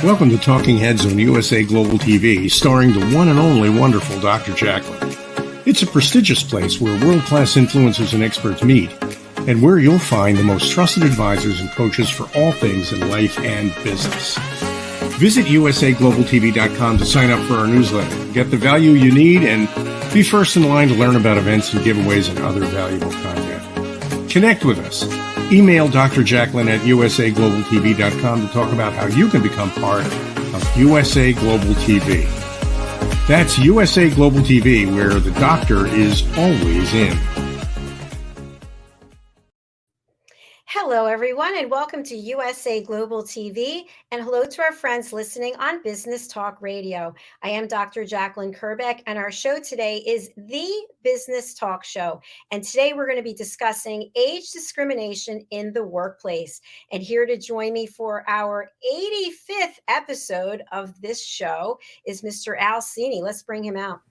Welcome to Talking Heads on USA Global TV, starring the one and only wonderful Dr. JACALYN. It's a prestigious place where world-class influencers and experts meet, and where you'll find the most trusted advisors and coaches for all things in life and business. Visit usaglobaltv.com to sign up for our newsletter, get the value you need, and be first in line to learn about events and giveaways and other valuable content. Connect with us. Email Dr. JACALYN at usaglobaltv.com to talk about how you can become part of USA Global TV. That's USA Global TV, where the doctor is always in. Hello, everyone, and welcome to USA Global TV, and hello to our friends listening on Business Talk Radio. I am Dr. JACALYN KERBECK, and our show today is The Business Talk Show. And today we're going to be discussing age discrimination in the workplace. And here to join me for our 85th episode of this show is Mr. CINI. Let's bring him out.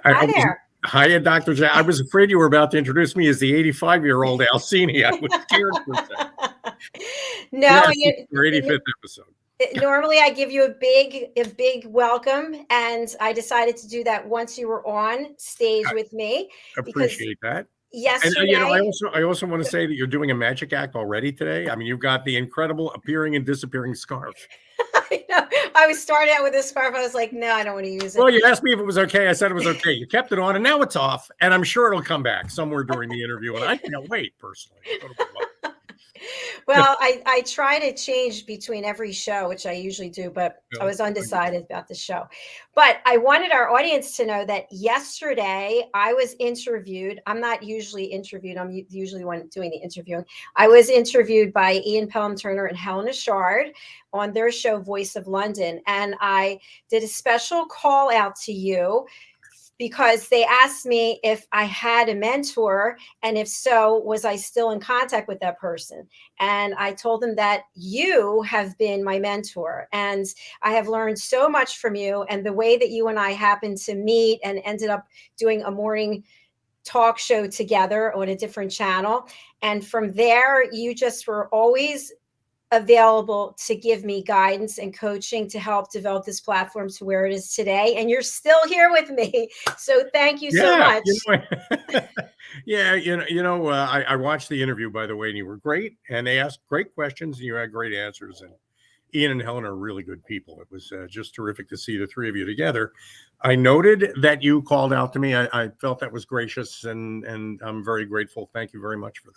Hi there. Hiya, Dr. J. I was afraid you were about to introduce me as the 85-year-old CINI. I was scared for a second. No, your 85th episode. Normally, I give you a big welcome, and I decided to do that once you were on stage with me. Appreciate that. Yesterday, and I also want to say that you're doing a magic act already today. I mean, you've got the incredible appearing and disappearing scarf. I know. I was starting out with this scarf. I was like, no, I don't want to use it. Well, you asked me if it was okay. I said it was okay. You kept it on, and now it's off. And I'm sure it'll come back somewhere during the interview. And I can't wait, personally. Well, I try to change between every show, which I usually do, but I was undecided about the show. But I wanted our audience to know that yesterday I was interviewed. I'm not usually interviewed. I'm usually one doing the interviewing. I was interviewed by Ian Pelham-Turner and Helena Shard on their show, Voice of London. And I did a special call out to you because they asked me if I had a mentor, and if so, was I still in contact with that person? And I told them that you have been my mentor, and I have learned so much from you, and the way that you and I happened to meet and ended up doing a morning talk show together on a different channel. And from there, you just were always available to give me guidance and coaching to help develop this platform to where it is today. And you're still here with me. So thank you so much. I watched the interview, by the way, and you were great. And they asked great questions and you had great answers. And Ian and Helen are really good people. It was just terrific to see the three of you together. I noted that you called out to me. I felt that was gracious, and I'm very grateful. Thank you very much for that.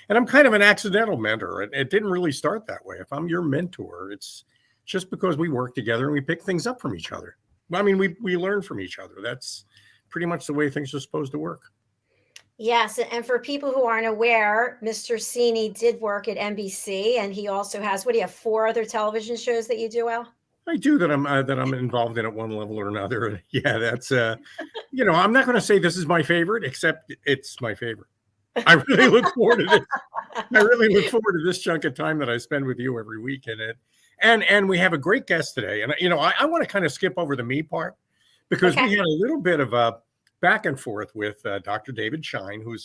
And I'm kind of an accidental mentor. It didn't really start that way. If I'm your mentor, it's just because we work together and we pick things up from each other. I mean, we learn from each other. That's pretty much the way things are supposed to work. Yes, and for people who aren't aware, Mr. CINI did work at NBC, and he also has, what do you have, 4 other television shows that you do, Al? I do that I'm involved in at one level or another. Yeah, that's I'm not going to say this is my favorite, except it's my favorite. I really look forward to this. I really look forward to this chunk of time that I spend with you every week in it. And we have a great guest today. And I want to kind of skip over the me part, because we had a little bit of a back and forth with Dr. David SCHEIN, who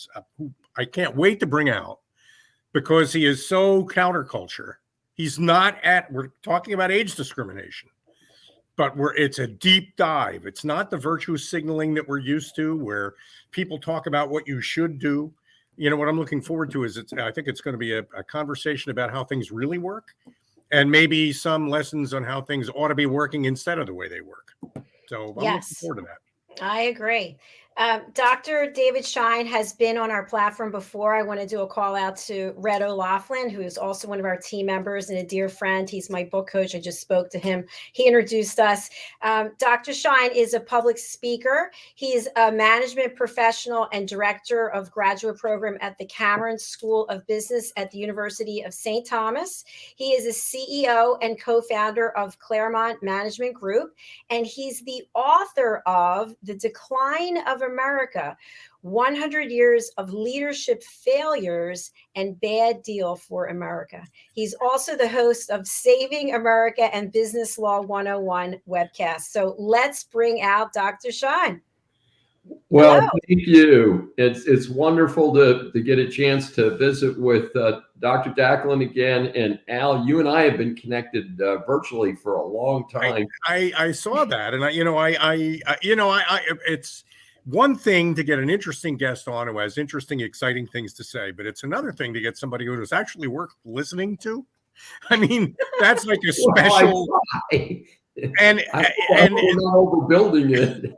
I can't wait to bring out, because he is so counterculture. He's not we're talking about age discrimination, but it's a deep dive. It's not the virtue signaling that we're used to, where people talk about what you should do. What I'm looking forward to is I think it's going to be a conversation about how things really work, and maybe some lessons on how things ought to be working instead of the way they work. So I'm looking forward to that. I agree. Dr. David SCHEIN has been on our platform before. I want to do a call out to Red O'Laughlin, who is also one of our team members and a dear friend. He's my book coach. I just spoke to him. He introduced us. Dr. SCHEIN is a public speaker. He's a management professional and director of graduate program at the Cameron School of Business at the University of St. Thomas. He is a CEO and co-founder of Claremont Management Group, and he's the author of The Decline of America, 100 Years of Leadership Failures and Bad Deal for America. He's also the host of Saving America and Business Law 101 webcast. So let's bring out Dr. SCHEIN. Well, Hello. thank you. It's wonderful to get a chance to visit with Dr. JACALYN again. And Al, you and I have been connected virtually for a long time. I saw that, and it's one thing to get an interesting guest on who has interesting, exciting things to say, but it's another thing to get somebody who is actually worth listening to. I mean, that's like a special. And overbuilding it.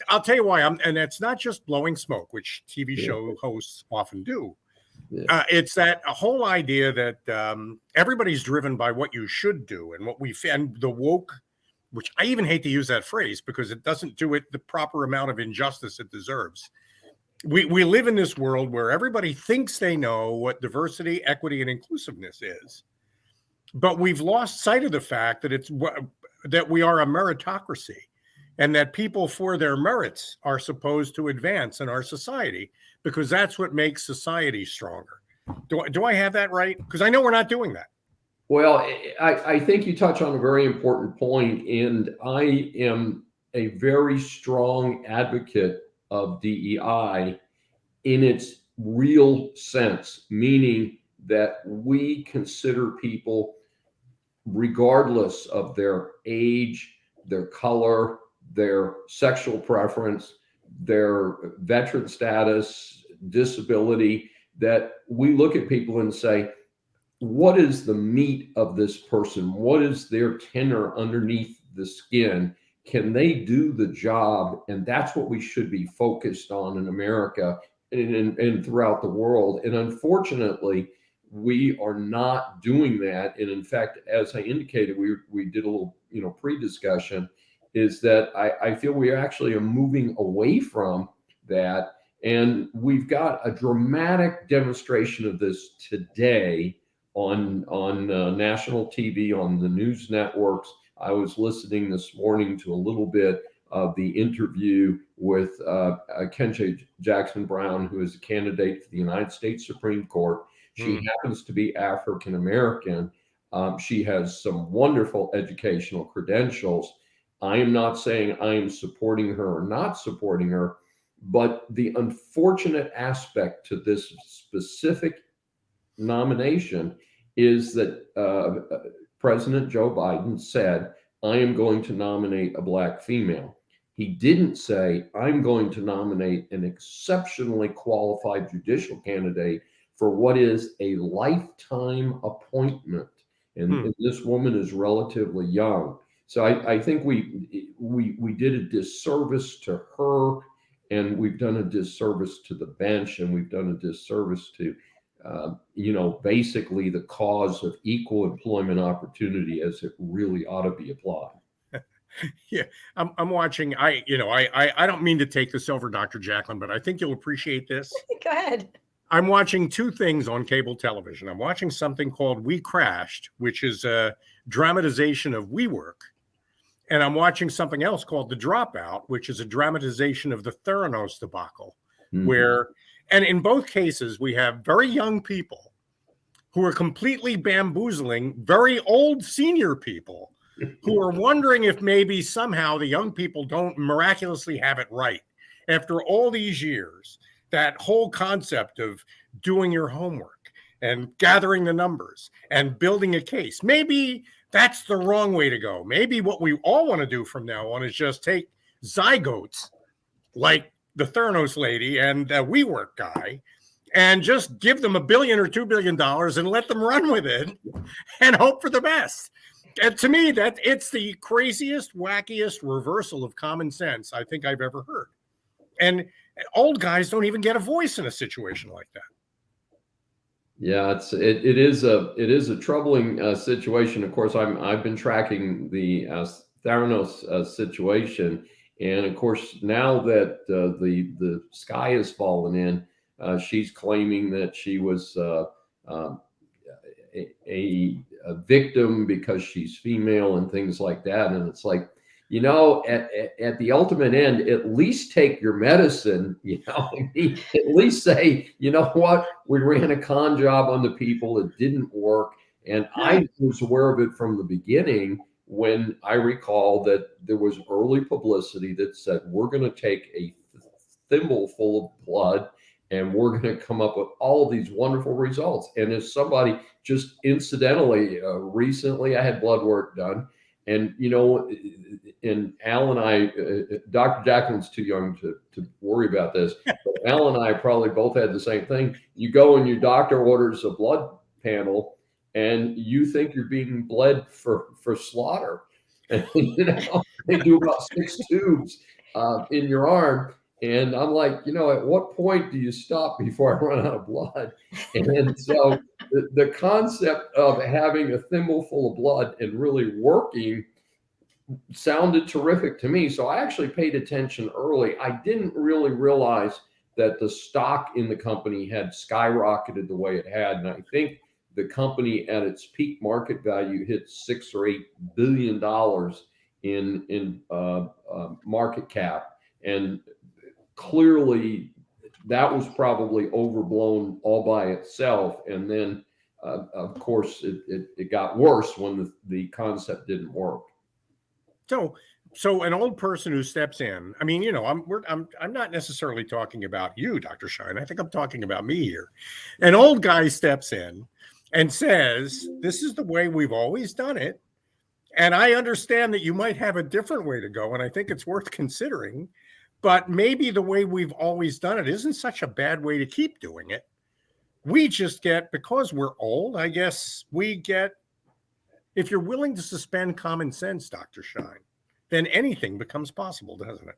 I'll tell you why. And it's not just blowing smoke, which TV show hosts often do. Yeah. It's that whole idea that everybody's driven by what you should do, and and the woke, which I even hate to use that phrase because it doesn't do it the proper amount of injustice it deserves. We live in this world where everybody thinks they know what diversity, equity, and inclusiveness is. But we've lost sight of the fact that that we are a meritocracy, and that people for their merits are supposed to advance in our society, because that's what makes society stronger. Do I have that right? Because I know we're not doing that. Well, I think you touch on a very important point, and I am a very strong advocate of DEI in its real sense, meaning that we consider people regardless of their age, their color, their sexual preference, their veteran status, disability, that we look at people and say, what is the meat of this person? What is their tenor underneath the skin? Can they do the job? And that's what we should be focused on in America and throughout the world. And unfortunately, we are not doing that. And in fact, as I indicated, we did a little, pre-discussion, is that I feel we actually are moving away from that. And we've got a dramatic demonstration of this today on national TV, on the news networks. I was listening this morning to a little bit of the interview with Ketanji Jackson Brown, who is a candidate for the United States Supreme Court. She happens to be African American. She has some wonderful educational credentials. I am not saying I am supporting her or not supporting her, but the unfortunate aspect to this specific nomination is that President Joe Biden said, I am going to nominate a Black female. He didn't say, I'm going to nominate an exceptionally qualified judicial candidate for what is a lifetime appointment. And this woman is relatively young. So I think we did a disservice to her, and we've done a disservice to the bench, and we've done a disservice to basically the cause of equal employment opportunity as it really ought to be applied. Yeah, I'm watching. I don't mean to take this over, Dr. JACALYN, but I think you'll appreciate this. Go ahead. I'm watching two things on cable television. I'm watching something called We Crashed, which is a dramatization of WeWork. And I'm watching something else called The Dropout, which is a dramatization of the Theranos debacle, and in both cases, we have very young people who are completely bamboozling very old senior people who are wondering if maybe somehow the young people don't miraculously have it right. After all these years, that whole concept of doing your homework and gathering the numbers and building a case, maybe that's the wrong way to go. Maybe what we all want to do from now on is just take zygotes like the Theranos lady and the WeWork guy and just give them $1 billion or $2 billion and let them run with it and hope for the best. And to me, that it's the craziest, wackiest reversal of common sense I think I've ever heard. And old guys don't even get a voice in a situation like that. Yeah, it is a troubling situation. Of course, I've been tracking the Theranos situation, and of course now that the sky has fallen in, she's claiming that she was a victim because she's female and things like that. And it's like, at the ultimate end, at least take your medicine, I mean, at least say, you know what, we ran a con job on the people, it didn't work. And I was aware of it from the beginning when I recall that there was early publicity that said, we're going to take a thimble full of blood and we're going to come up with all of these wonderful results. And as somebody just incidentally, recently I had blood work done, and and Al and I, Dr. JACALYN's too young to worry about this, but Al and I probably both had the same thing. You go and your doctor orders a blood panel and you think you're being bled for slaughter. And, they do about 6 tubes in your arm. And I'm like, at what point do you stop before I run out of blood? And so the concept of having a thimble full of blood and really working sounded terrific to me. So I actually paid attention early. I didn't really realize that the stock in the company had skyrocketed the way it had. And I think the company at its peak market value hit $6 or $8 billion in market cap. And clearly that was probably overblown all by itself. And then, of course, it got worse when the concept didn't work. So an old person who steps in, I mean, I'm not necessarily talking about you, Dr. Schein. I think I'm talking about me here. An old guy steps in and says, this is the way we've always done it. And I understand that you might have a different way to go, and I think it's worth considering. But maybe the way we've always done it isn't such a bad way to keep doing it. We just get, because we're old, I guess we get, if you're willing to suspend common sense, Dr. Schein, then anything becomes possible, doesn't it?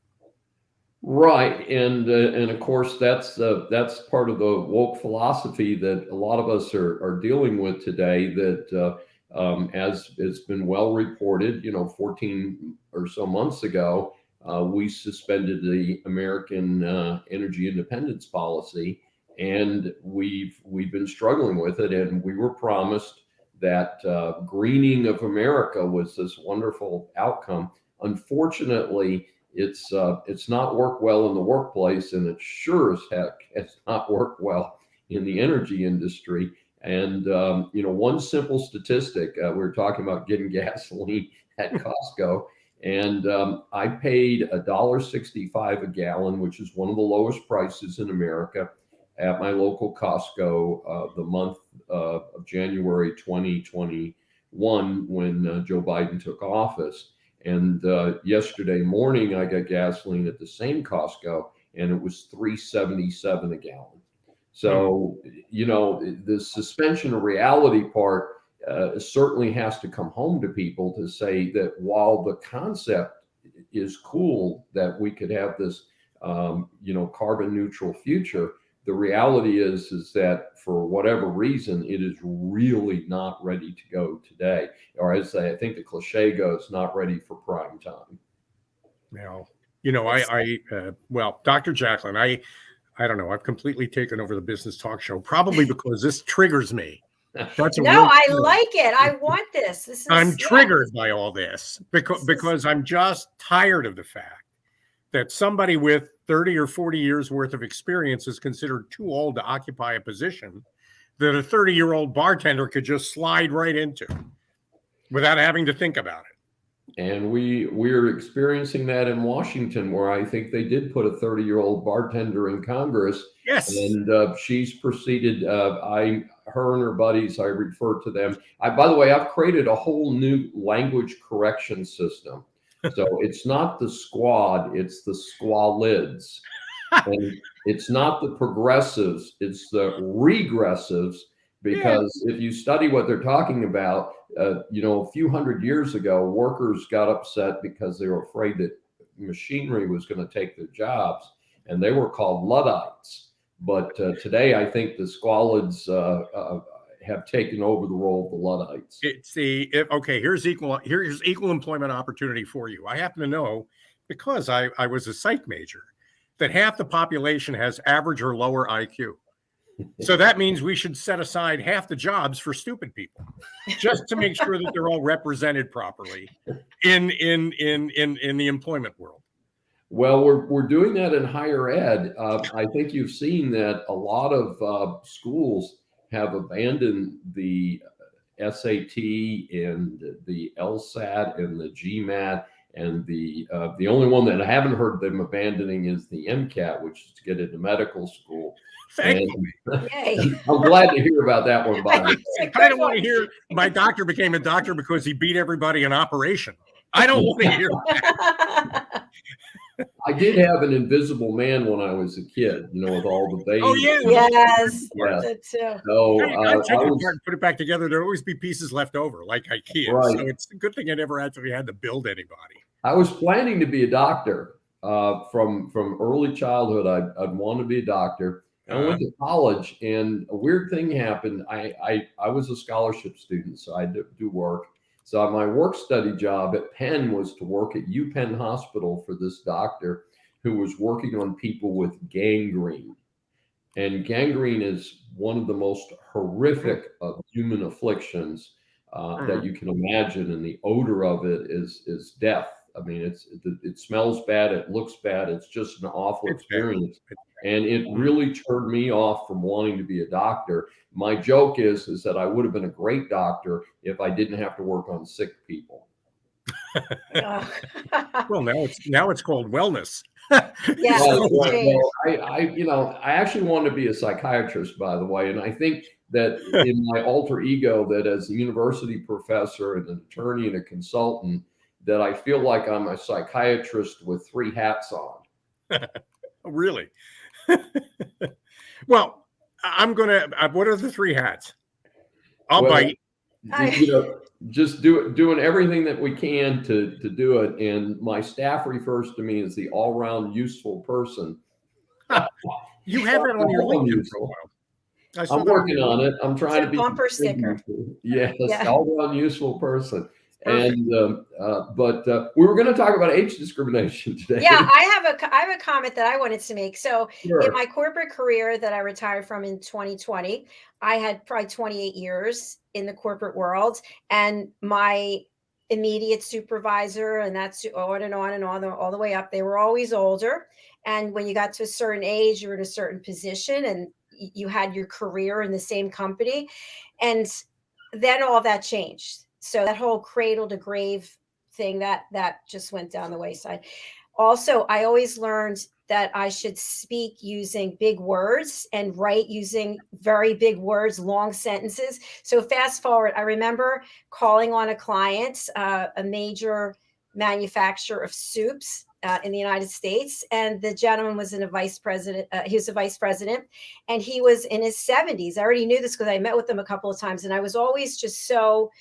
Right. And of course, that's part of the woke philosophy that a lot of us are dealing with today, that as it's been well reported, 14 or so months ago, we suspended the American energy independence policy, and we've been struggling with it. And we were promised that greening of America was this wonderful outcome. Unfortunately, it's not worked well in the workplace, and it sure as heck has not worked well in the energy industry. And one simple statistic, we were talking about getting gasoline at Costco. And I paid $1.65 a gallon, which is one of the lowest prices in America, at my local Costco the month of January 2021, when Joe Biden took office. And yesterday morning, I got gasoline at the same Costco, and it was $3.77 a gallon. So, the suspension of reality part certainly has to come home to people, to say that while the concept is cool that we could have this, carbon neutral future, the reality is that for whatever reason, it is really not ready to go today. Or as I think the cliche goes, not ready for prime time. Now, well, Dr. JACALYN, I don't know. I've completely taken over the business talk show, probably because this triggers me. I like it. I want this. I'm triggered by all this because I'm just tired of the fact that somebody with 30 or 40 years worth of experience is considered too old to occupy a position that a 30-year-old bartender could just slide right into without having to think about it. And we're experiencing that in Washington, where I think they did put a 30-year-old bartender in Congress. Yes. And she's proceeded, her and her buddies, I refer to them. By the way, I've created a whole new language correction system. So it's not the squad, it's the squalids. And it's not the progressives, it's the regressives. Because if you study what they're talking about, a few hundred years ago, workers got upset because they were afraid that machinery was going to take their jobs, and they were called Luddites. But today, I think the squalids have taken over the role of the Luddites. Okay. Here's equal employment opportunity for you. I happen to know, because I was a psych major, that half the population has average or lower IQ. So that means we should set aside half the jobs for stupid people, just to make sure that they're all represented properly in the employment world. Well, we're doing that in higher ed. I think you've seen that a lot of schools have abandoned the SAT and the LSAT and the GMAT, and the only one that I haven't heard them abandoning is the MCAT, which is to get into medical school. Yay. I'm glad to hear about that one, Bobby. I don't want to hear my doctor became a doctor because he beat everybody in operation. I don't want to hear that. I did have an invisible man when I was a kid, with all the veins. Oh, yeah. Yes. Yes. That too. So I take it apart and put it back together. There'll always be pieces left over, like IKEA. Right. So it's a good thing I never actually had to build anybody. I was planning to be a doctor from early childhood. I'd want to be a doctor. I went to college, and a weird thing happened. I was a scholarship student, so I had to do work. So my work study job at Penn was to work at UPenn Hospital for this doctor who was working on people with gangrene. And gangrene is one of the most horrific of human afflictions that you can imagine, and the odor of it is death. I mean, it smells bad, it looks bad, it's just an awful experience. And it really turned me off from wanting to be a doctor. My joke is that I would have been a great doctor if I didn't have to work on sick people. Well, now it's called wellness. Yeah. I actually want to be a psychiatrist, by the way, and I think that in my alter ego, that as a university professor and an attorney and a consultant, that I feel like I'm a psychiatrist with 3 hats on. Really? Well, I'm gonna. What are the 3 hats? I'll bite. Just doing everything that we can to do it. And my staff refers to me as the all-round useful person. You have that on your LinkedIn profile. I'm working on it. I'm trying to be bumper sticker. Yes, all-round useful person. And but we were going to talk about age discrimination today. Yeah, I have a comment that I wanted to make. So Sure. in my corporate career that I retired from in 2020, I had probably 28 years in the corporate world, and my immediate supervisor, and that's on and on and on all the way up, they were always older. And when you got to a certain age, you were in a certain position, and you had your career in the same company. And then all that changed. So that whole cradle to grave thing, that just went down the wayside. Also, I always learned that I should speak using big words and write using very big words, long sentences. So fast forward, I remember calling on a client, a major manufacturer of soups in the United States. And the gentleman was a vice president. He was a vice president, and he was in his 70s. I already knew this because I met with him a couple of times. And I was always just so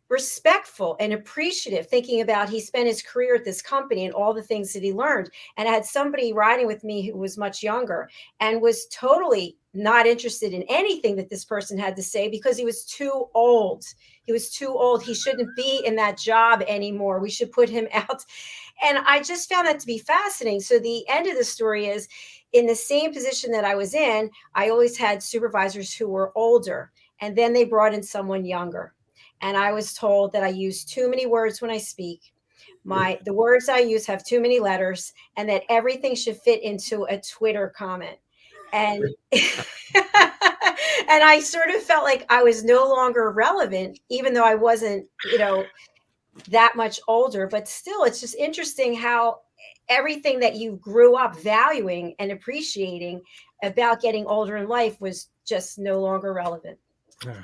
respectful and appreciative, thinking about he spent his career at this company and all the things that he learned. And I had somebody riding with me who was much younger and was totally not interested in anything that this person had to say because he was too old. He was too old. He shouldn't be in that job anymore. We should put him out. And I just found that to be fascinating. So the end of the story is, in the same position that I was in, I always had supervisors who were older, and then they brought in someone younger. And I was told that I use too many words when I speak. The words I use have too many letters, and that everything should fit into a Twitter comment. And and I sort of felt like I was no longer relevant, even though I wasn't, that much older. But still, it's just interesting how everything that you grew up valuing and appreciating about getting older in life was just no longer relevant.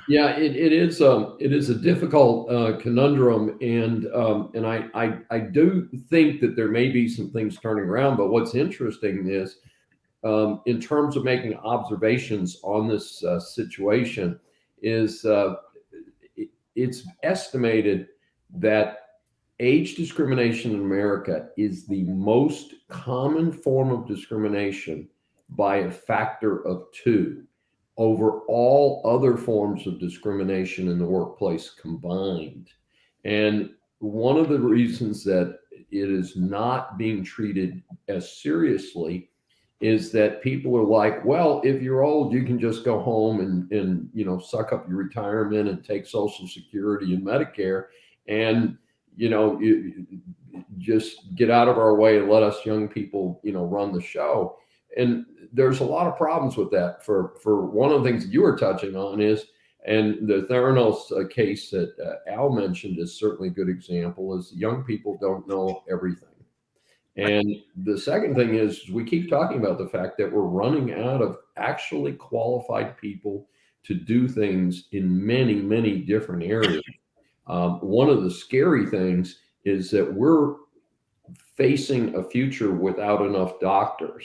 Yeah, it is a difficult conundrum, and I do think that there may be some things turning around. But what's interesting is, in terms of making observations on this situation, is it's estimated that age discrimination in America is the most common form of discrimination by a factor of 2 over all other forms of discrimination in the workplace combined. And one of the reasons that it is not being treated as seriously is that people are like, well, if you're old, you can just go home and you know, suck up your retirement and take Social Security and Medicare, and you know, you just get out of our way and let us young people, you know, run the show. And there's a lot of problems with that. For one of the things that you were touching on is, and the Theranos case that Al mentioned is certainly a good example, is young people don't know everything. And the second thing is, we keep talking about the fact that we're running out of actually qualified people to do things in many, many different areas. One of the scary things is that we're facing a future without enough doctors.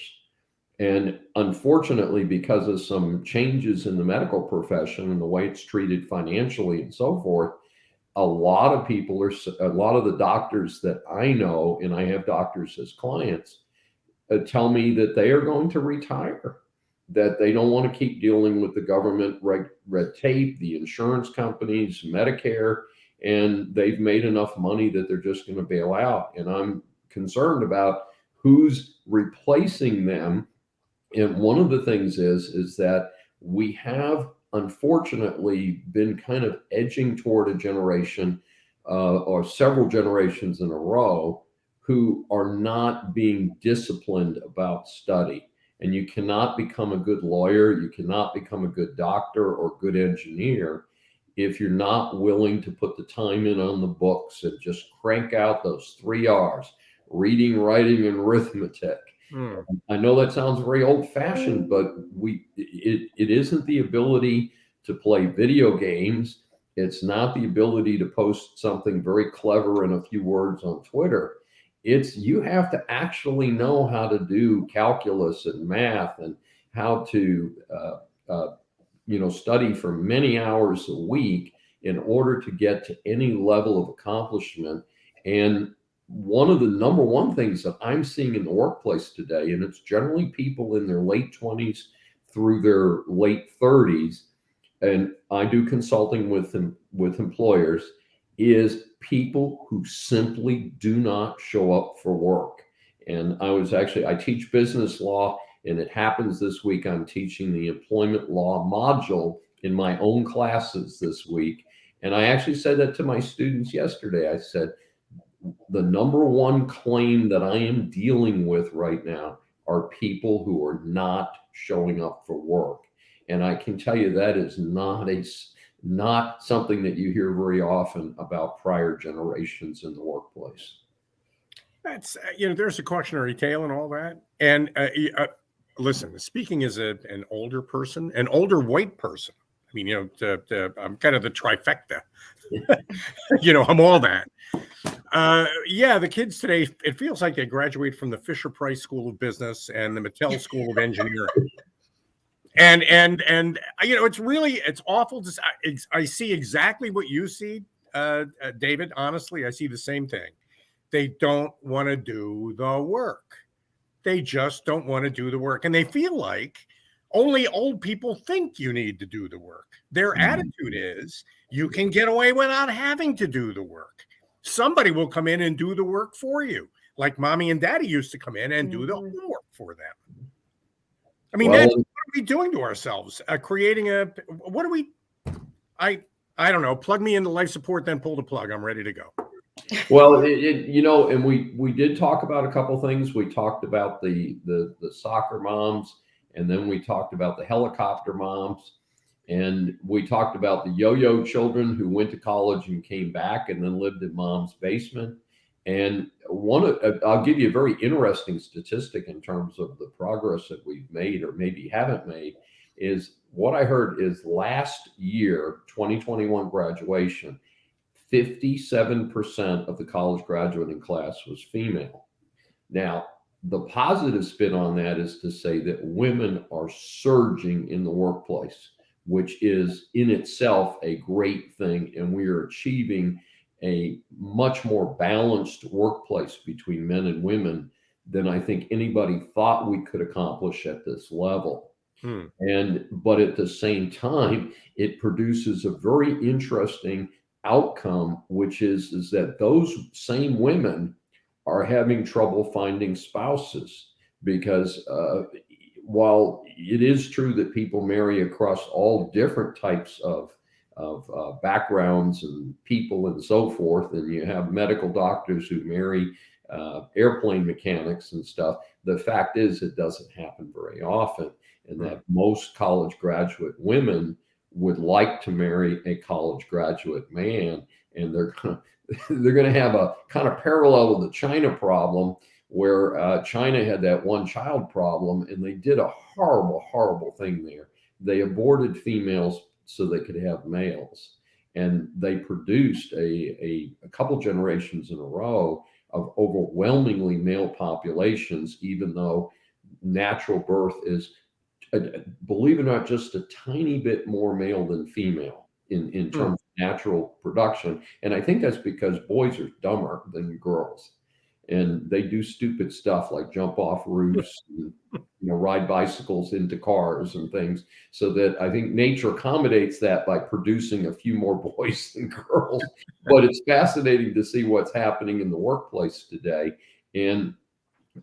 And unfortunately, because of some changes in the medical profession and the way it's treated financially and so forth, a lot of the doctors that I know, and I have doctors as clients, tell me that they are going to retire, that they don't want to keep dealing with the government red tape, the insurance companies, Medicare, and they've made enough money that they're just going to bail out. And I'm concerned about who's replacing them. And one of the things is that we have unfortunately been kind of edging toward a generation or several generations in a row who are not being disciplined about study. And you cannot become a good lawyer, you cannot become a good doctor or good engineer if you're not willing to put the time in on the books and just crank out those 3 R's, reading, writing, and arithmetic. I know that sounds very old-fashioned, but it isn't the ability to play video games. It's not the ability to post something very clever in a few words on Twitter. It's you have to actually know how to do calculus and math and how to you know, study for many hours a week in order to get to any level of accomplishment. And one of the number one things that I'm seeing in the workplace today, and it's generally people in their late 20s through their late 30s, and I do consulting with employers, is people who simply do not show up for work. And I teach business law, and it happens this week I'm teaching the employment law module in my own classes this week. And I actually said that to my students yesterday. I said, the number one claim that I am dealing with right now are people who are not showing up for work. And I can tell you that is not something that you hear very often about prior generations in the workplace. That's, you know, there's a cautionary tale and all that. And listen, speaking as an older person, an older white person, I mean, you know, I'm kind of the trifecta. You know, I'm all that. Yeah, the kids today, it feels like they graduate from the Fisher-Price School of Business and the Mattel School of Engineering. And you know, it's awful. I see exactly what you see, David. Honestly, I see the same thing. They don't want to do the work. They just don't want to do the work. And they feel like only old people think you need to do the work. Their attitude is you can get away without having to do the work. Somebody will come in and do the work for you, like mommy and daddy used to come in and do the homework for them. I mean, what are we doing to ourselves? Creating what are we? I don't know. Plug me into life support, then pull the plug. I'm ready to go. Well, you know, and we did talk about a couple things. We talked about the soccer moms, and then we talked about the helicopter moms, and we talked about the yo-yo children who went to college and came back and then lived in mom's basement. And I'll give you a very interesting statistic in terms of the progress that we've made or maybe haven't made, is what I heard is last year, 2021 graduation, 57% of the college graduating class was female. Now, the positive spin on that is to say that women are surging in the workplace. which is in itself a great thing. And we are achieving a much more balanced workplace between men and women than I think anybody thought we could accomplish at this level. But at the same time, it produces a very interesting outcome, which is that those same women are having trouble finding spouses, because while it is true that people marry across all different types of backgrounds and people and so forth, and you have medical doctors who marry airplane mechanics and stuff, the fact is it doesn't happen very often, and that most college graduate women would like to marry a college graduate man, and they're going to have a kind of parallel to the China problem, where China had that one child problem, and they did a horrible thing there. They aborted females so they could have males, and they produced a couple generations in a row of overwhelmingly male populations, even though natural birth is, believe it or not, just a tiny bit more male than female in terms of natural production. And I think that's because boys are dumber than girls, and they do stupid stuff like jump off roofs and, ride bicycles into cars and things. So that I think nature accommodates that by producing a few more boys than girls. But it's fascinating to see what's happening in the workplace today. And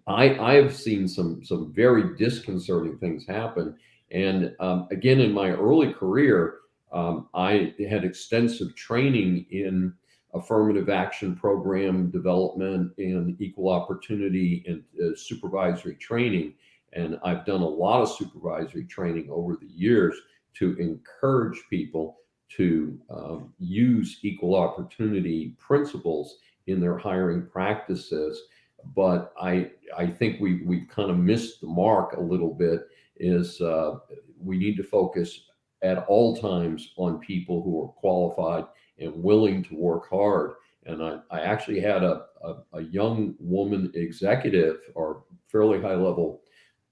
I have seen some very disconcerting things happen. And again, in my early career, I had extensive training in affirmative action program development and equal opportunity and supervisory training. And I've done a lot of supervisory training over the years to encourage people to use equal opportunity principles in their hiring practices. But I think we've kind of missed the mark a little bit. Is we need to focus at all times on people who are qualified and willing to work hard. And I actually had a young woman executive or fairly high level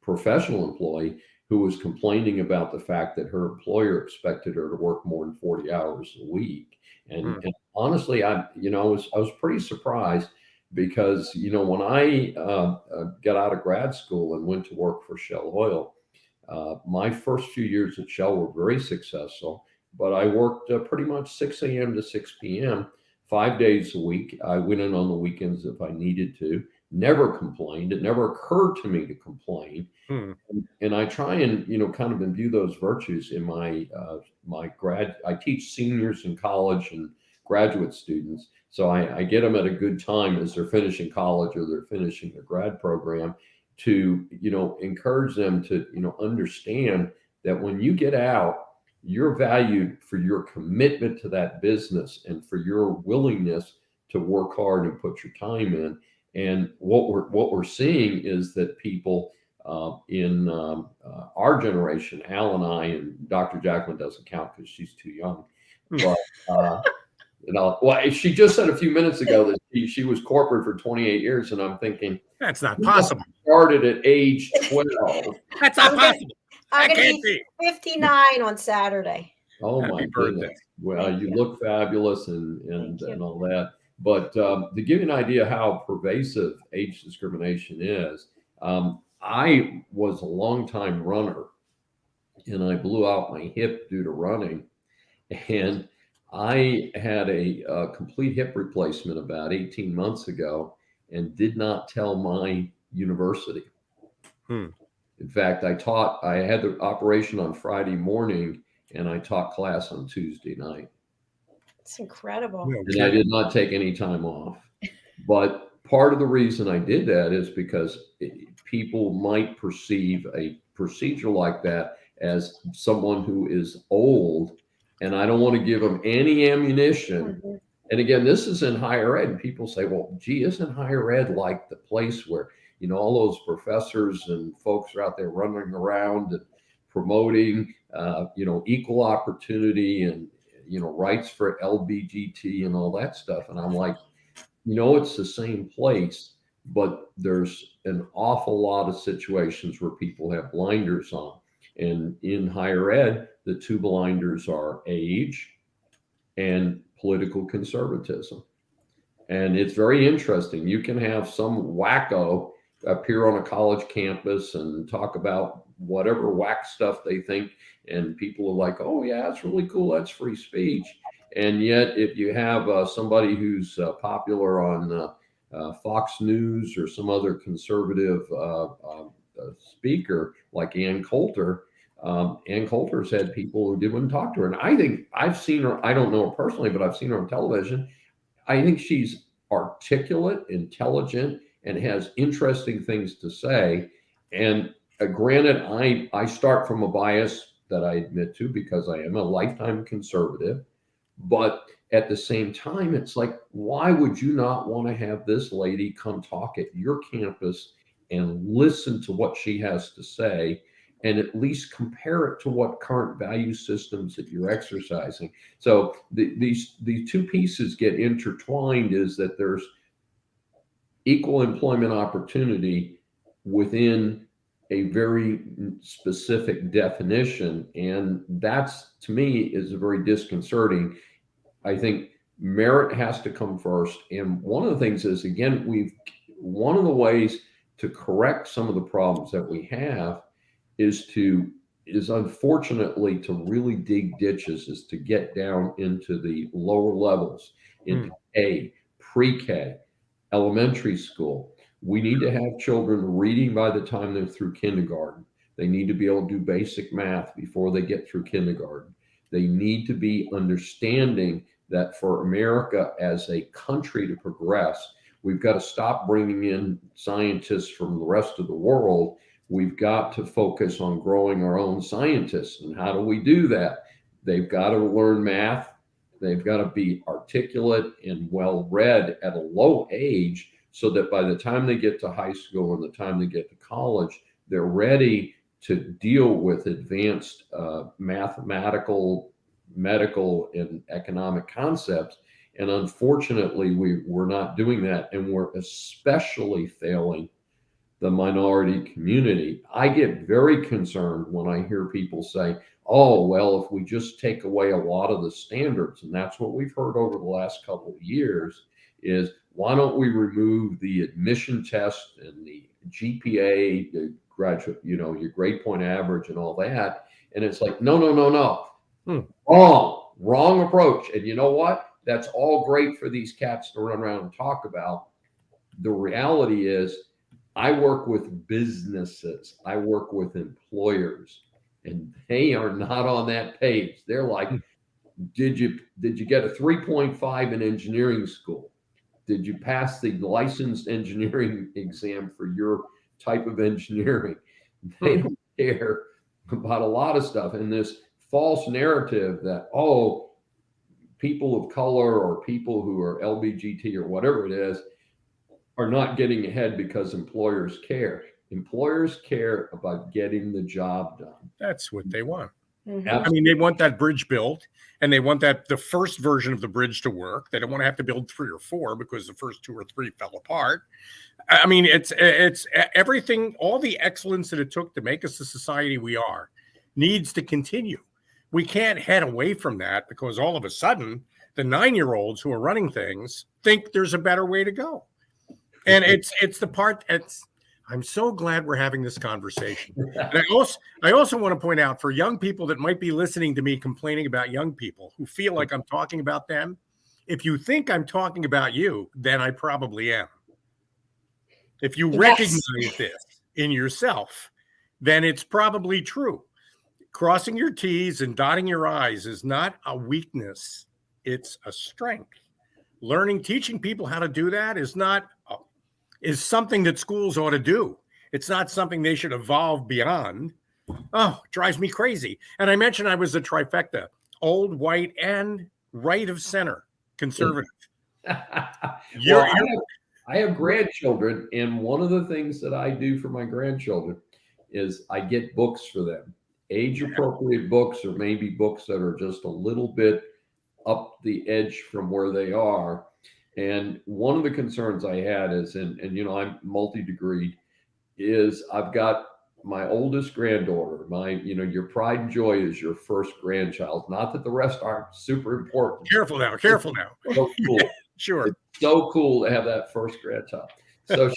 professional employee who was complaining about the fact that her employer expected her to work more than 40 hours a week. And honestly, I was pretty surprised, because when I got out of grad school and went to work for Shell Oil, my first few years at Shell were very successful, but I worked pretty much 6 a.m. to 6 p.m. 5 days a week. I went in on the weekends if I needed to. Never complained. It never occurred to me to complain. And I try and kind of imbue those virtues in my I teach seniors in college and graduate students. So I get them at a good time as they're finishing college or they're finishing their grad program, to encourage them to understand that when you get out, you're valued for your commitment to that business and for your willingness to work hard and put your time in. And what we're seeing is that people in our generation, Al and I, and Dr. JACALYN doesn't count because she's too young, but well, she just said a few minutes ago that she was corporate for 28 years, and I'm thinking that's not possible. Started at age 12. That's not possible. I'm going to be 59 on Saturday. Oh, Happy my birthday. goodness. Well, you look fabulous and all that. But to give you an idea how pervasive age discrimination is, I was a long-time runner, and I blew out my hip due to running. And I had a complete hip replacement about 18 months ago and did not tell my university. In fact, I had the operation on Friday morning, and I taught class on Tuesday night. It's incredible. And I did not take any time off. But part of the reason I did that is because people might perceive a procedure like that as someone who is old, and I don't want to give them any ammunition. And again, this is in higher ed, and people say, well, gee, isn't higher ed like the place where, all those professors and folks are out there running around and promoting, equal opportunity and, rights for LBGT and all that stuff. And I'm like, it's the same place, but there's an awful lot of situations where people have blinders on. And in higher ed, the two blinders are age and political conservatism. And it's very interesting. You can have some wacko appear on a college campus and talk about whatever whack stuff they think, and people are like, oh yeah, that's really cool, that's free speech. And yet if you have somebody who's popular on Fox News or some other conservative speaker like Ann Coulter, Ann Coulter's had people who didn't talk to her. And I think I've seen her, I don't know her personally, but I've seen her on television. I think she's articulate, intelligent, and has interesting things to say. And granted, I start from a bias that I admit to because I am a lifetime conservative. But at the same time, it's like, why would you not want to have this lady come talk at your campus and listen to what she has to say, and at least compare it to what current value systems that you're exercising? So these two pieces get intertwined, is that there's equal employment opportunity within a very specific definition. And that's, to me, is very disconcerting. I think merit has to come first. And one of the things is, again, one of the ways to correct some of the problems that we have is unfortunately to really dig ditches, is to get down into the lower levels, into pre-K, elementary school. We need to have children reading by the time they're through kindergarten. They need to be able to do basic math before they get through kindergarten. They need to be understanding that for America as a country to progress, we've got to stop bringing in scientists from the rest of the world. We've got to focus on growing our own scientists. And how do we do that? They've got to learn math. They've got to be articulate and well-read at a low age, so that by the time they get to high school and the time they get to college, they're ready to deal with advanced mathematical, medical, and economic concepts. And unfortunately, we're not doing that. And we're especially failing the minority community. I get very concerned when I hear people say, oh, well, if we just take away a lot of the standards, and that's what we've heard over the last couple of years, is why don't we remove the admission test and the GPA, the graduate, your grade point average and all that? And it's like, no. Wrong approach. And you know what? That's all great for these cats to run around and talk about. The reality is, I work with businesses, I work with employers, and they are not on that page. They're like, did you get a 3.5 in engineering school? Did you pass the licensed engineering exam for your type of engineering? They don't care about a lot of stuff. And this false narrative that, oh, people of color or people who are LBGT or whatever it is are not getting ahead because employers care. Employers care about getting the job done. That's what they want. Mm-hmm. I mean, they want that bridge built, and they want the first version of the bridge to work. They don't want to have to build 3 or 4 because the first 2 or 3 fell apart. I mean, it's everything, all the excellence that it took to make us the society we are needs to continue. We can't head away from that because all of a sudden the 9-year-olds who are running things think there's a better way to go. And it's the part I'm so glad we're having this conversation. And I also want to point out, for young people that might be listening to me complaining about young people who feel like I'm talking about them, if you think I'm talking about you, then I probably am. If you recognize this in yourself, then it's probably true. Crossing your T's and dotting your I's is not a weakness. It's a strength. Teaching people how to do that is something that schools ought to do. It's not something they should evolve beyond. Oh, it drives me crazy. And I mentioned I was a trifecta: old, white, and right of center conservative. I have grandchildren, and one of the things that I do for my grandchildren is I get books for them, age-appropriate books, or maybe books that are just a little bit up the edge from where they are. And one of the concerns I had is, and I'm multi-degreed, is I've got my oldest granddaughter, your pride and joy is your first grandchild. Not that the rest aren't super important. Careful now. Careful now. So cool. Sure. It's so cool to have that first grandchild. So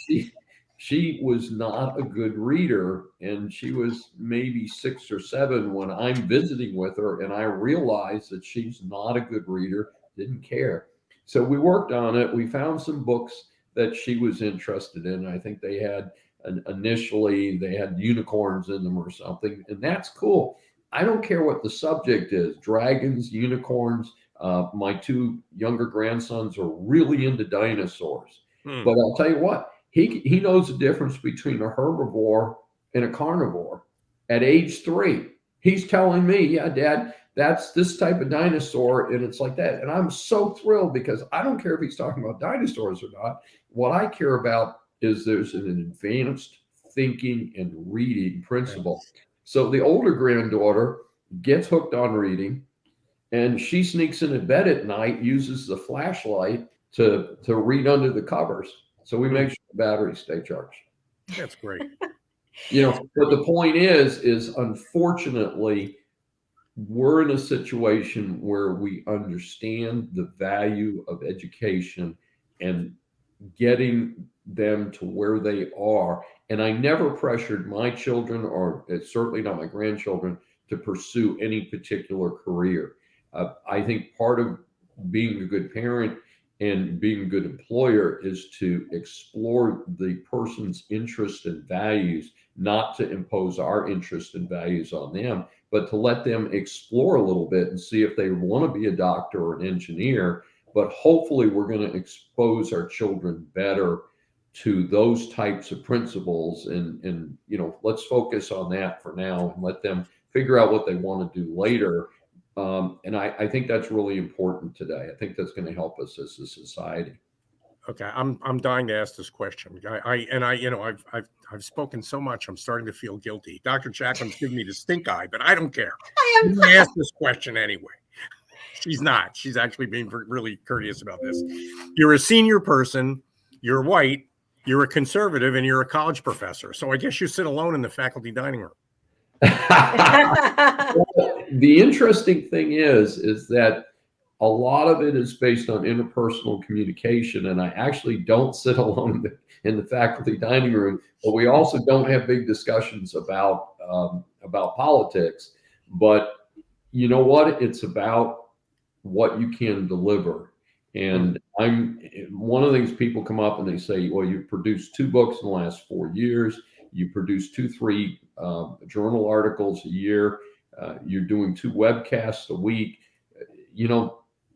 she was not a good reader, and she was maybe 6 or 7 when I'm visiting with her, and I realized that she's not a good reader, didn't care. So we worked on it. We found some books that she was interested in. I think initially they had unicorns in them or something, and that's cool. I don't care what the subject is, dragons, unicorns. My 2 younger grandsons are really into dinosaurs. But I'll tell you what, he knows the difference between a herbivore and a carnivore at age 3. He's telling me, yeah, Dad, that's this type of dinosaur, and it's like that. And I'm so thrilled because I don't care if he's talking about dinosaurs or not. What I care about is there's an advanced thinking and reading principle. So the older granddaughter gets hooked on reading, and she sneaks into bed at night, uses the flashlight to read under the covers. So we make sure the batteries stay charged. That's great. But the point is unfortunately, we're in a situation where we understand the value of education and getting them to where they are. And I never pressured my children, or certainly not my grandchildren, to pursue any particular career. I think part of being a good parent and being a good employer is to explore the person's interests and values, not to impose our interests and values on them, but to let them explore a little bit and see if they want to be a doctor or an engineer. But hopefully we're going to expose our children better to those types of principles, and let's focus on that for now and let them figure out what they want to do later. And I think that's really important today. I think that's going to help us as a society. Okay, I'm dying to ask this question. I've spoken so much. I'm starting to feel guilty. Dr. JACALYN's giving me the stink eye, but I don't care. I'm going to ask this question anyway. She's not. She's actually being really courteous about this. You're a senior person. You're white. You're a conservative, and you're a college professor. So I guess you sit alone in the faculty dining room. Well, the interesting thing is that a lot of it is based on interpersonal communication, and I actually don't sit alone in the faculty dining room. But we also don't have big discussions about politics. But you know what? It's about what you can deliver. And one of the things people come up and they say, well, you've produced 2 books in the last 4 years. You produce 2-3 journal articles a year. You're doing 2 webcasts a week.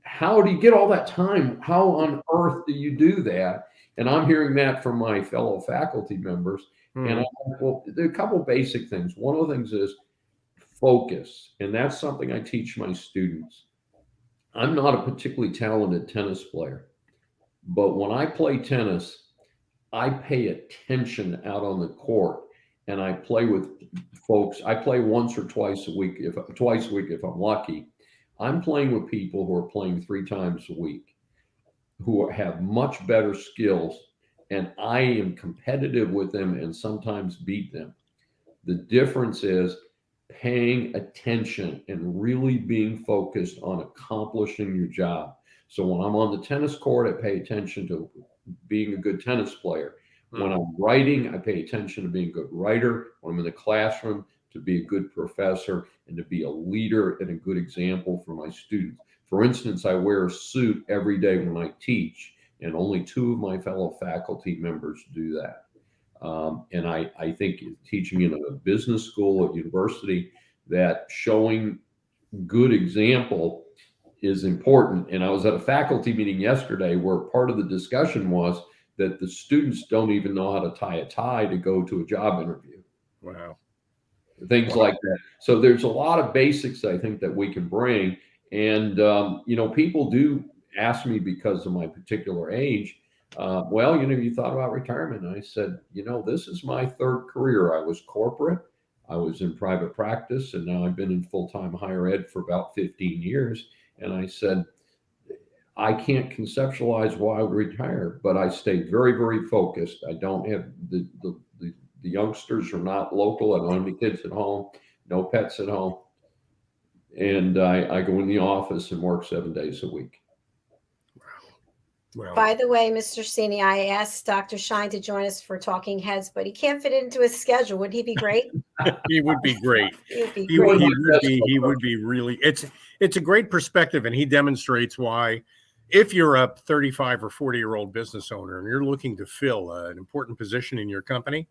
How do you get all that time? How on earth do you do that? And I'm hearing that from my fellow faculty members. And I'm like, well, there are a couple of basic things. One of the things is focus. And that's something I teach my students. I'm not a particularly talented tennis player, but when I play tennis, I pay attention out on the court, and I play with folks. I play once or twice a week, twice a week if I'm lucky. I'm playing with people who are playing 3 times a week, who have much better skills, and I am competitive with them and sometimes beat them. The difference is paying attention and really being focused on accomplishing your job. So when I'm on the tennis court, I pay attention to being a good tennis player. When I'm writing, I pay attention to being a good writer. When I'm in the classroom, to be a good professor and to be a leader and a good example for my students. For instance, I wear a suit every day when I teach, and only 2 of my fellow faculty members do that. And I think teaching in a business school at university, that showing good example is important. And I was at a faculty meeting yesterday where part of the discussion was that the students don't even know how to tie a tie to go to a job interview. Wow. Things like that. So there's a lot of basics I think that we can bring. And, people do ask me because of my particular age, well, you thought about retirement. And I said, this is my 3rd career. I was corporate, I was in private practice, and now I've been in full-time higher ed for about 15 years. And I said, I can't conceptualize why I would retire, but I stay very, very focused. I don't have the the youngsters are not local. I don't have any kids at home, no pets at home. And I go in the office and work 7 days a week. Well, By the way, Mr. CINI, I asked Dr. Schein to join us for Talking Heads, but he can't fit it into his schedule. Wouldn't he be great? he would be great. He would be He would, great. he would be really, it's a great perspective, and he demonstrates why, if you're a 35 or 40-year-old business owner and you're looking to fill an important position in your company,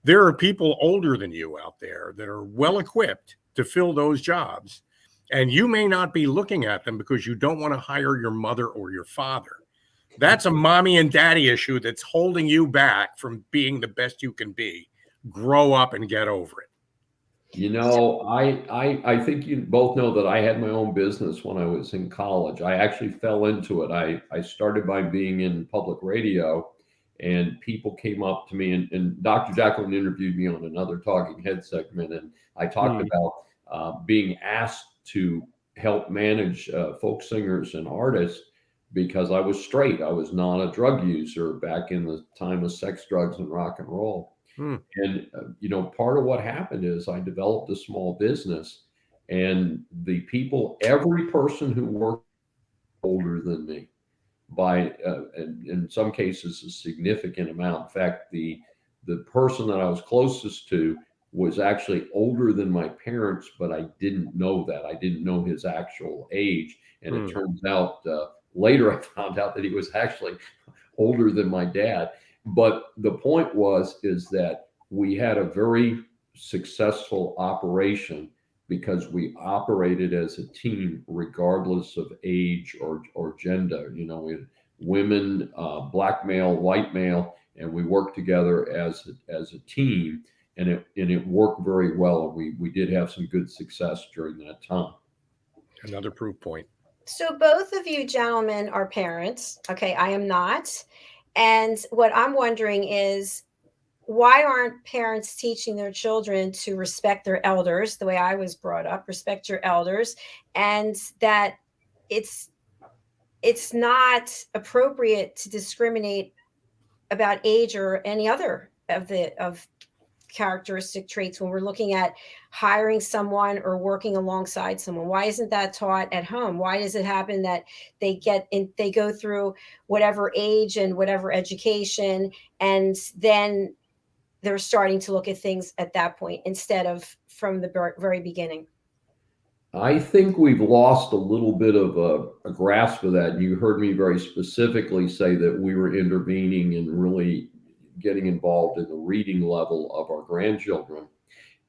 there are people older than you out there that are well equipped to fill those jobs. And you may not be looking at them because you don't want to hire your mother or your father. That's a mommy and daddy issue that's holding you back from being the best you can be. Grow up and get over it. You know, I think you both know that I had my own business when I was in college. I actually fell into it. I started by being in public radio, and people came up to me, and Dr. JACALYN interviewed me on another Talking Head segment, and I talked about being asked to help manage folk singers and artists because I was straight. I was not a drug user back in the time of sex, drugs, and rock and roll. And, you know, part of what happened is I developed a small business, and the people, every person who worked older than me by, in some cases, a significant amount. In fact, the person that I was closest to was actually older than my parents, but I didn't know that. I didn't know his actual age. And it turns out later I found out that he was actually older than my dad. But the point is that we had a very successful operation because we operated as a team, regardless of age or gender. You know, we had women, black male, white male, and we worked together as a team, and it worked very well. We did have some good success during that time. Another proof point. So both of you gentlemen are parents. Okay, I am not. And what I'm wondering is, why aren't parents teaching their children to respect their elders the way I was brought up, respect your elders, and that it's not appropriate to discriminate about age or any other of characteristic traits when we're looking at hiring someone or working alongside someone? Why isn't that taught at home? Why does it happen that they go through whatever age and whatever education, and then they're starting to look at things at that point instead of from the very beginning? I think we've lost a little bit of a grasp of that. And you heard me very specifically say that we were intervening and really getting involved in the reading level of our grandchildren.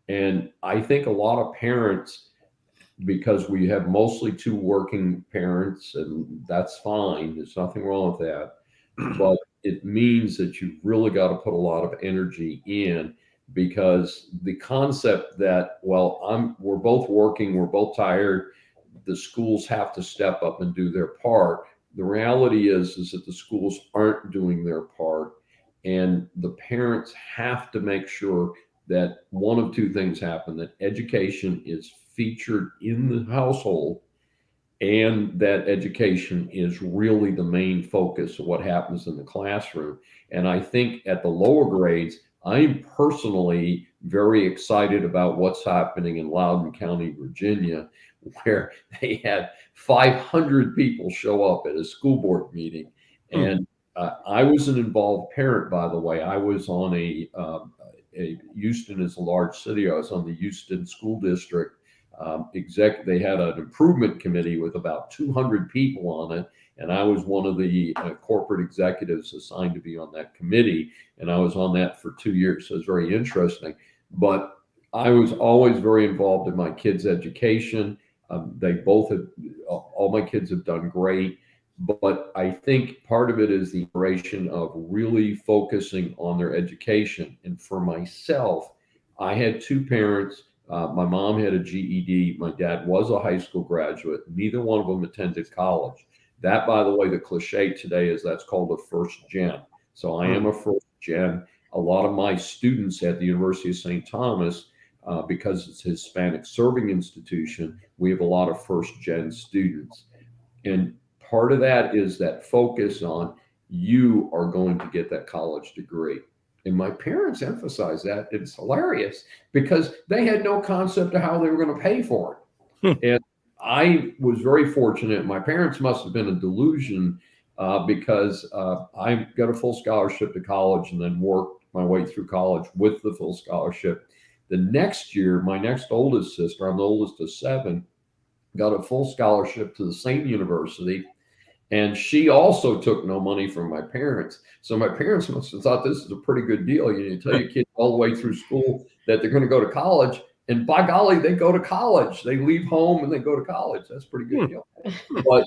And I think a lot of parents, because we have mostly two working parents, and that's fine, there's nothing wrong with that, but it means that you've really got to put a lot of energy in, because the concept that, well, we're both working, we're both tired, the schools have to step up and do their part. The reality is that the schools aren't doing their part, and the parents have to make sure that one of two things happen: that education is featured in the household, and that education is really the main focus of what happens in the classroom. And I think at the lower grades, I'm personally very excited about what's happening in Loudoun County, Virginia, where they had 500 people show up at a school board meeting. And I was an involved parent, by the way. I was on Houston is a large city. I was on the Houston School District they had an improvement committee with about 200 people on it, and I was one of the corporate executives assigned to be on that committee, and I was on that for 2 years, so it was very interesting. But I was always very involved in my kids' education. All my kids have done great, but I think part of it is the operation of really focusing on their education. And for myself, I had two parents. My mom had a GED. My dad was a high school graduate. Neither one of them attended college. That, by the way, the cliche today is that's called a first gen. So I am a first gen. A lot of my students at the University of St. Thomas, because it's a Hispanic serving institution, we have a lot of first gen students. And part of that is that focus on, you are going to get that college degree. And my parents emphasize that. It's hilarious because they had no concept of how they were going to pay for it. And I was very fortunate. My parents must have been a delusion because I got a full scholarship to college and then worked my way through college with the full scholarship. The next year, my next oldest sister, I'm the oldest of 7, got a full scholarship to the same university. And she also took no money from my parents. So my parents must have thought this is a pretty good deal. You tell your kids all the way through school that they're going to go to college. And by golly, they go to college. They leave home and they go to college. That's a pretty good deal. But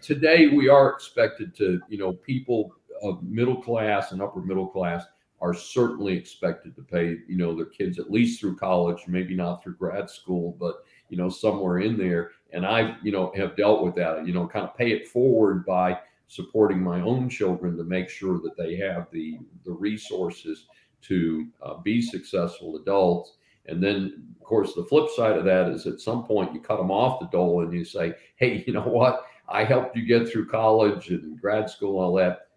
today we are expected to, people of middle class and upper middle class are certainly expected to pay, their kids at least through college, maybe not through grad school, but, somewhere in there. And I, have dealt with that, kind of pay it forward by supporting my own children to make sure that they have the resources to be successful adults. And then, of course, the flip side of that is at some point you cut them off the dole and you say, hey, you know what? I helped you get through college and grad school and all that.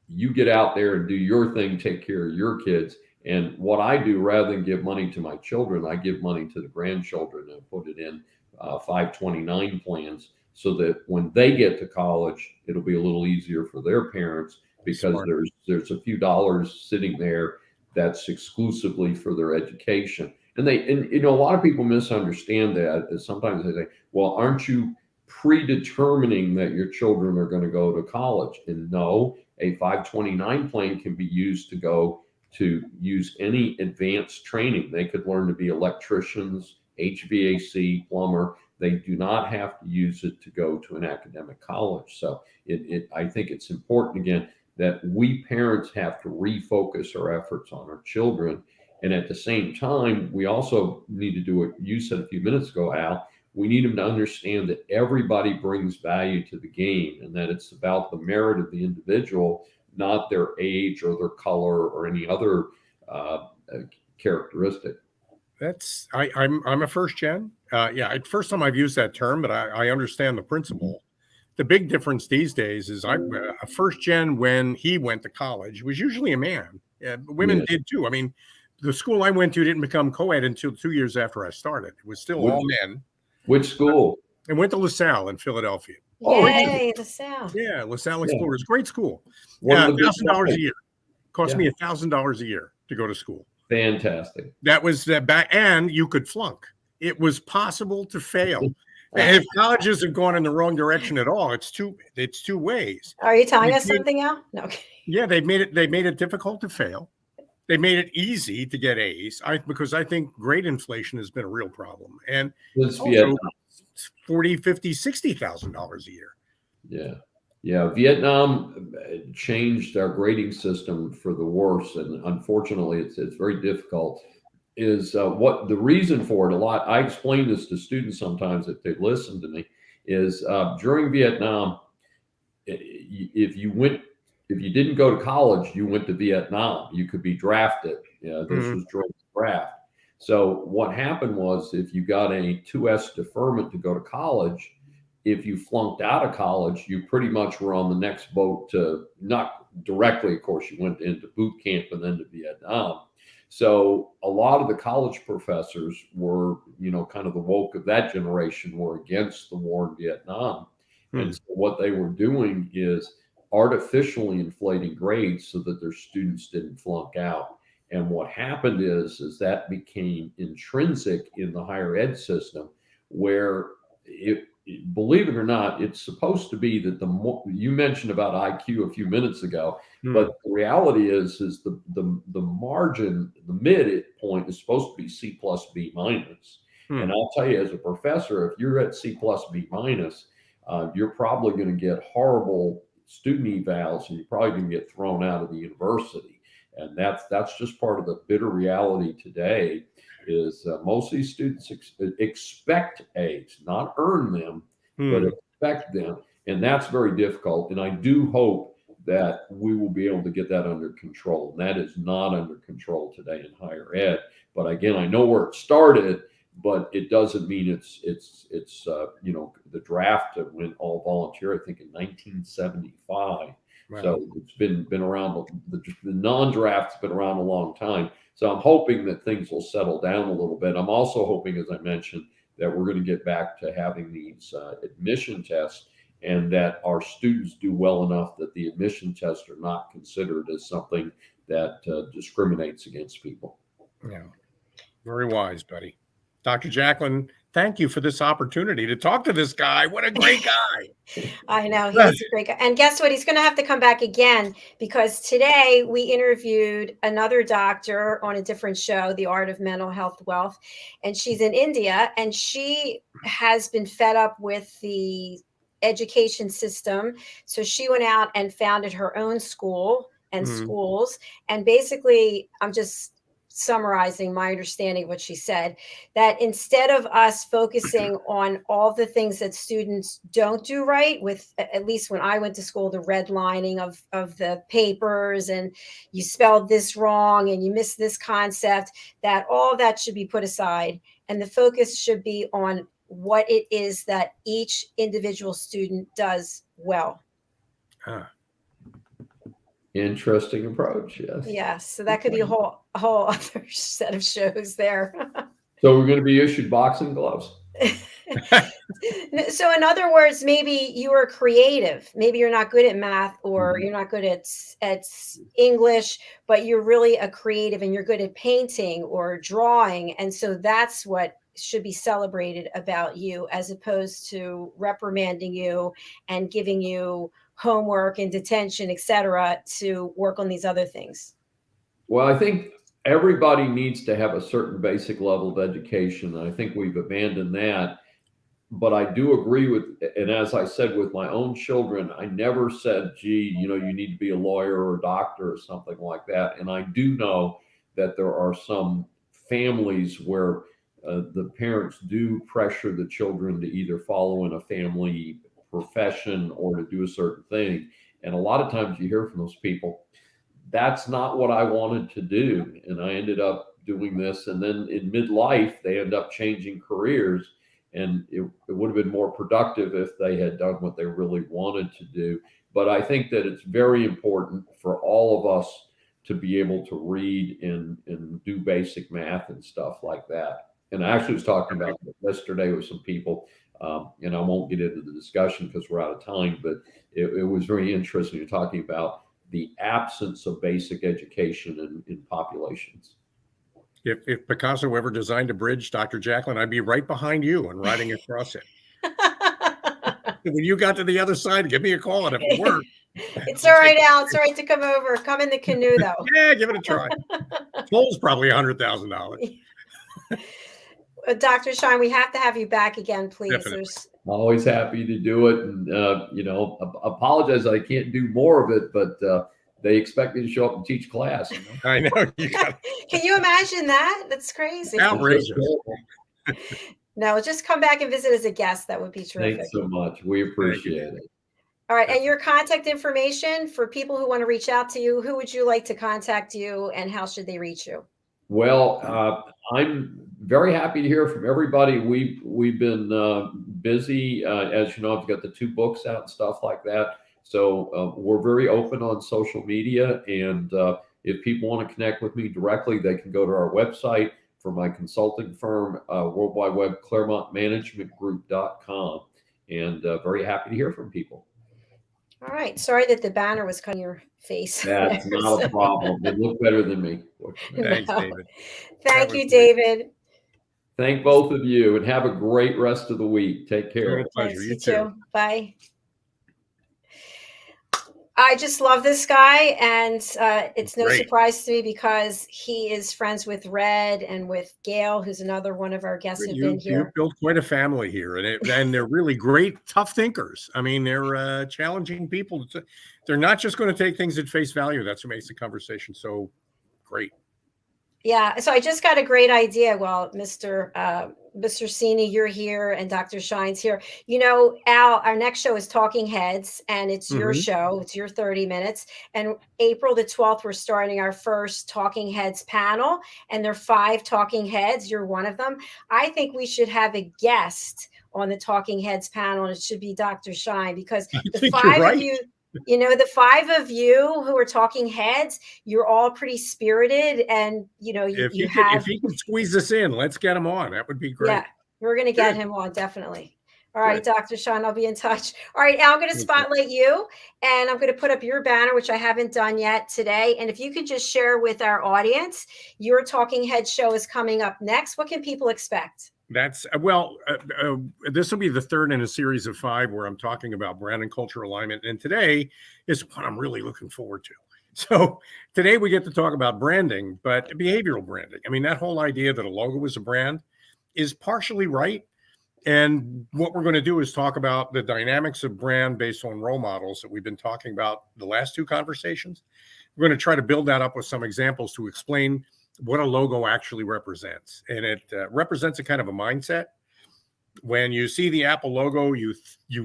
You get out there and do your thing, take care of your kids. And what I do, rather than give money to my children, I give money to the grandchildren and put it in 529 plans so that when they get to college, it'll be a little easier for their parents because there's a few dollars sitting there that's exclusively for their education. And a lot of people misunderstand that. Is sometimes they say, well, aren't you predetermining that your children are going to go to college? And no, a 529 plan can be used to use any advanced training. They could learn to be electricians, HVAC, plumber. They do not have to use it to go to an academic college. So I think it's important, again, that we parents have to refocus our efforts on our children. And at the same time, we also need to do what you said a few minutes ago, Al. We need them to understand that everybody brings value to the game and that it's about the merit of the individual, not their age or their color or any other characteristic. I'm a first gen. First time I've used that term, but I understand the principle. The big difference these days is I'm a first gen when he went to college was usually a man. Women did too. I mean, the school I went to didn't become co-ed until 2 years after I started. It was still all men. Which school? I went to LaSalle in Philadelphia. Yay, LaSalle. Yeah, LaSalle Explorers. Great school. $1,000 a year. Cost me $1,000 a year to go to school. Fantastic. That was that back, and you could flunk. It was possible to fail. And if colleges have gone in the wrong direction at all, it's two ways. Are you telling us something, Al? No. Yeah, they made it difficult to fail. They made it easy to get A's. Because I think grade inflation has been a real problem. And also $40,000, $50,000, $60,000 a year. Yeah. Vietnam changed our grading system for the worse, and unfortunately, it's very difficult. Is what the reason for it? A lot. I explain this to students sometimes if they listen to me. Is during Vietnam, if you didn't go to college, you went to Vietnam. You could be drafted. This was during the draft. So what happened was, if you got a 2S deferment to go to college, if you flunked out of college, you pretty much were on the next boat to, not directly, of course, you went into boot camp and then to Vietnam. So a lot of the college professors were, kind of the woke of that generation, were against the war in Vietnam. And so what they were doing is artificially inflating grades so that their students didn't flunk out. And what happened is that became intrinsic in the higher ed system, where believe it or not, it's supposed to be that you mentioned about IQ a few minutes ago, but the reality is the margin, the midpoint is supposed to be C plus B minus. And I'll tell you, as a professor, if you're at C plus B minus, you're probably going to get horrible student evals, and you're probably going to get thrown out of the university. And that's just part of the bitter reality today. Is most of these students expect A's, not earn them, but expect them. And that's very difficult. And I do hope that we will be able to get that under control. And that is not under control today in higher ed. But again, I know where it started, but it doesn't mean it's the draft went all volunteer, I think in 1975, Wow. So it's been around, the non-draft's been around a long time. So I'm hoping that things will settle down a little bit. I'm also hoping, as I mentioned, that we're going to get back to having these admission tests, and that our students do well enough that the admission tests are not considered as something that discriminates against people. Yeah. Very wise, buddy. Dr. JACALYN, thank you for this opportunity to talk to this guy. What a great guy. I know, he's a great guy. And guess what? He's going to have to come back again, because today we interviewed another doctor on a different show, The Art of Mental Health Wealth. And she's in India, and she has been fed up with the education system. So she went out and founded her own school and schools. And basically, I'm just summarizing my understanding of what she said, that instead of us focusing on all the things that students don't do right, with, at least when I went to school, the redlining of the papers, and you spelled this wrong and you missed this concept, that all that should be put aside. And the focus should be on what it is that each individual student does well. Interesting approach. Yes. Yes. So that could be a whole other set of shows there. So we're going to be issued boxing gloves. So in other words, maybe you are creative. Maybe you're not good at math, or you're not good at English, but you're really a creative and you're good at painting or drawing. And so that's what should be celebrated about you, as opposed to reprimanding you and giving you homework and detention, etc., to work on these other things. Well, I think everybody needs to have a certain basic level of education. And I think we've abandoned that. But I do agree with, and as I said with my own children, I never said, gee, you need to be a lawyer or a doctor or something like that. And I do know that there are some families where the parents do pressure the children to either follow in a family profession or to do a certain thing. And a lot of times you hear from those people, that's not what I wanted to do. And I ended up doing this. And then in midlife, they end up changing careers. And it would have been more productive if they had done what they really wanted to do. But I think that it's very important for all of us to be able to read and do basic math and stuff like that. And I actually was talking about it yesterday with some people, and I won't get into the discussion because we're out of time, but it was very interesting. You're talking about the absence of basic education in populations. If Picasso ever designed a bridge, Dr. JACALYN, I'd be right behind you and riding across it. When you got to the other side, give me a call, and if it worked. It's all right, Al. It's all right to come over. Come in the canoe, though. Yeah, give it a try. Toll's probably $100,000. Dr. Schein, we have to have you back again, please. Always happy to do it. And, apologize I can't do more of it, but they expect me to show up and teach class. I know. Can you imagine that? That's crazy. Outrageous. No, just come back and visit as a guest. That would be terrific. Thanks so much. We appreciate it. All right. And your contact information for people who want to reach out to you, who would you like to contact you, and how should they reach you? Well, I'm very happy to hear from everybody. We've been busy. As you know, I've got the 2 books out and stuff like that. So we're very open on social media. And if people want to connect with me directly, they can go to our website for my consulting firm, World Wide Web, ClaremontManagementGroup.com. And very happy to hear from people. All right. Sorry that the banner was on your face. That's not a problem. They look better than me. Thanks, David. Thank you, David. Thank both of you, and have a great rest of the week. Take care. Real pleasure. Thanks, You too. Bye. I just love this guy, and it's no surprise to me because he is friends with Red and with Gail, who's another one of our guests who've been here. You've built quite a family here, and they're really great, tough thinkers. I mean, they're challenging people. They're not just going to take things at face value. That's what makes the conversation so great. Yeah. So I just got a great idea. Well, Mr. CINI, you're here, and Dr. Schein's here. Al, our next show is Talking Heads, and it's your show. It's your 30 minutes. And April the 12th, we're starting our first Talking Heads panel, and there are 5 Talking Heads. You're one of them. I think we should have a guest on the Talking Heads panel, and it should be Dr. Schein, because the 5 of you, you know, the 5 of you who are talking heads, you're all pretty spirited, and you know, If you if have, he can squeeze us in, let's get him on. That would be great. yeah, we're going to get Good. him on, definitely. All right, Good. Dr. Sean, I'll be in touch. All right, Al, I'm going to Thank you. spotlight you, and I'm going to put up your banner, which I haven't done yet today. And if you could just share with our audience, your Talking Head show is coming up next. What can people expect? That's well, this will be the third in a series of 5 where I'm talking about brand and culture alignment. And today is what I'm really looking forward to. So today we get to talk about branding, but behavioral branding. I mean, that whole idea that a logo is a brand is partially right. And what we're going to do is talk about the dynamics of brand based on role models that we've been talking about the last 2 conversations. We're going to try to build that up with some examples to explain what a logo actually represents. And it represents a kind of a mindset. When you see the Apple logo, you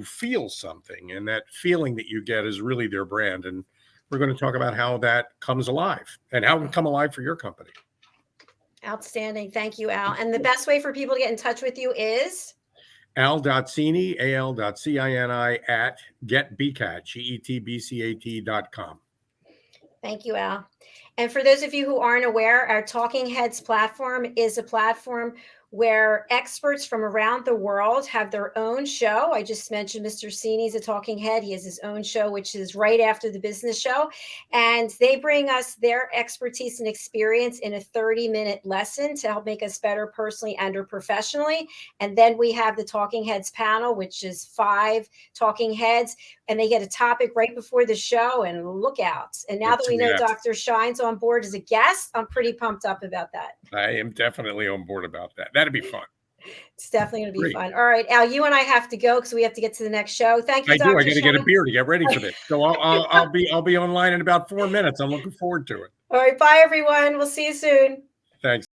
feel something, and that feeling that you get is really their brand. And we're going to talk about how that comes alive and how it can come alive for your company. Outstanding. Thank you, Al. And the best way for people to get in touch with you is? al.cini, al.cini at getbcat, getbcat.com. Thank you, Al. And for those of you who aren't aware, our Talking Heads platform is a platform where experts from around the world have their own show. I just mentioned Mr. CINI is a talking head. He has his own show, which is right after the business show. And they bring us their expertise and experience in a 30-minute lesson to help make us better personally and or professionally. And then we have the Talking Heads panel, which is 5 talking heads, and they get a topic right before the show, and look out. And now that we know Dr. Shine's on board as a guest, I'm pretty pumped up about that. I am definitely on board about that. That'd be fun. It's definitely going to be fun. All right, Al, you and I have to go because we have to get to the next show. Thank you, I Dr. do. I got to get a Shine. beer to get ready for this. So I'll be online in about 4 minutes. I'm looking forward to it. All right, bye everyone. We'll see you soon. Thanks.